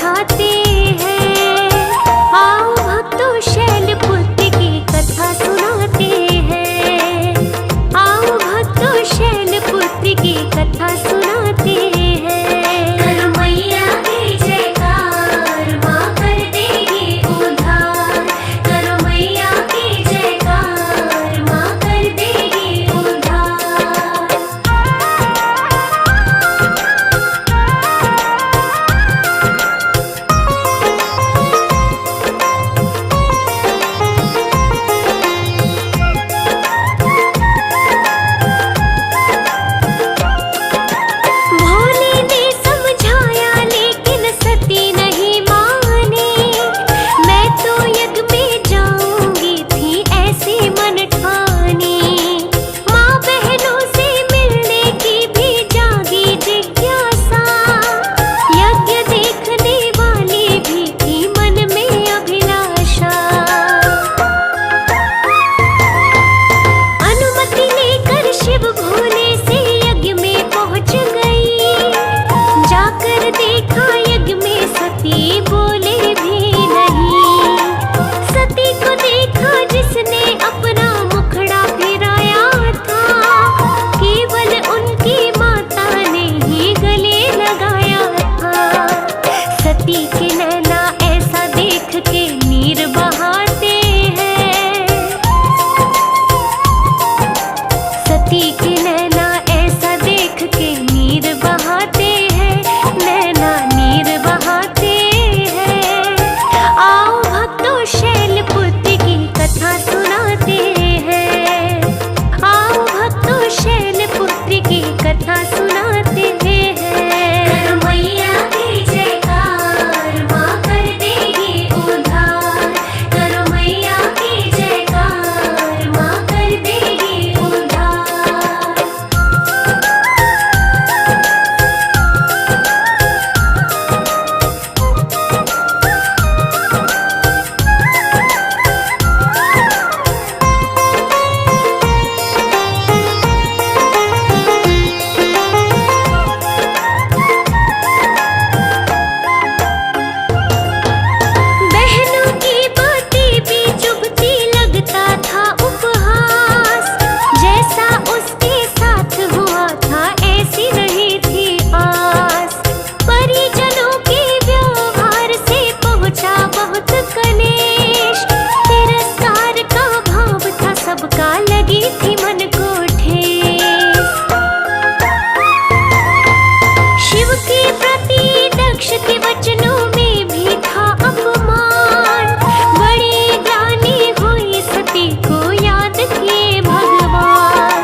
समझाते हैं। आओ भक्तों शैलपुत्री की कथा सुनाते हैं। आओ भक्तों शैलपुत्री की कथा सुनाते हैं। करो मैया की जयकार, माँ कर देगी उद्धार। करो मैया की जयकार, माँ कर देगी उद्धार। भोले ने समझाया लेकिन सती नहीं मानी। मैं तो यज्ञ में जाऊंगी थी ऐसी मन ठानी। माँ बहनों से मिलने की भी जागी जिज्ञासा। यज्ञ देखने वाली भी थी मन में अभिलाषा। अनुमति लेकर शिव भोले से यज्ञ में पहुंच गई। जाकर देखा यज्ञ में सती बोले भी नहीं। सती को देखा जिसने अपना मुखड़ा फिराया था। केवल उनकी माता ने ही गले लगाया था। सती के नैना ऐसा देख के नीर बहाते हैं। सती के नैना ऐसा देख के नीर बहाते हैं। नैना नीर बहाते हैं। आओ भक्तों शैलपुत्री की कथा सुनाते हैं। आओ भक्तों शैलपुत्री की कथा सुनाते हैं। करो मैया की जयकार, माँ कर देगी उद्धार। करो मैया की जयकार, माँ कर देगी उद्धार। बहनों की बातें भी चुभती लगता था उपहास। जैसा उसके साथ हुआ था ऐसी नहीं थी आस। परिजनों के व्यवहार से पहुंचा बहुत कलेश। तिरस्कार का भाव था सबका, लगी थी मन को ठेस। शिव के प्रति दक्ष के वचनों में भी था अपमान। बड़ी ग्लानि हुई सती को याद किए भगवान।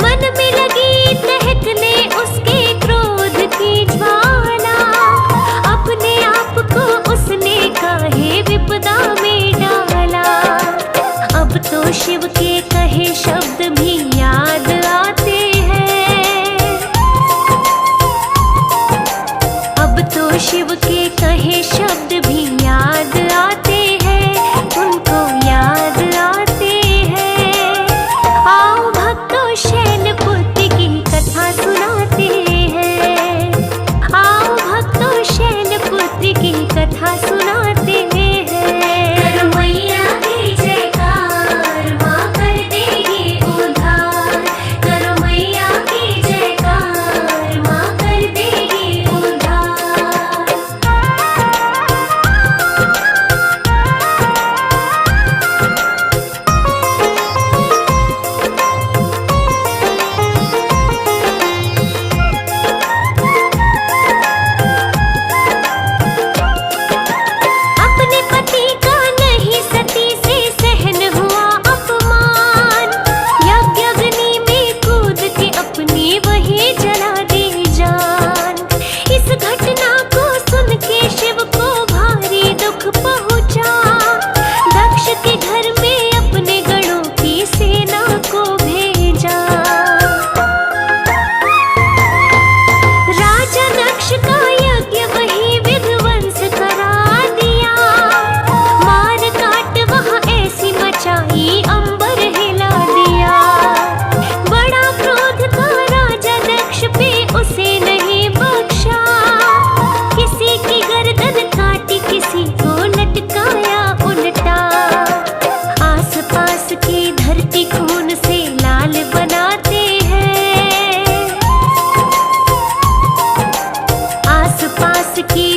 मन में लगी दहकने उसके क्रोध की ज्वाला। अपने आप को उसने काहे विपदा में डाला। अब तो शिव के कहे शब्द भी याद आते हैं। अब तो शिव के कहे शब्द भी याद आते हैं। उनको याद आते हैं। आओ भक्तों शैलपुत्री की कथा सुनाते हैं। आओ भक्तों शैलपुत्री की कथा सुनाते हैं। करो मैया की जयकार, माँ कर देगी उद्धार। करो मैया की जयकार, माँ कर देगी उद्धार। व्यास की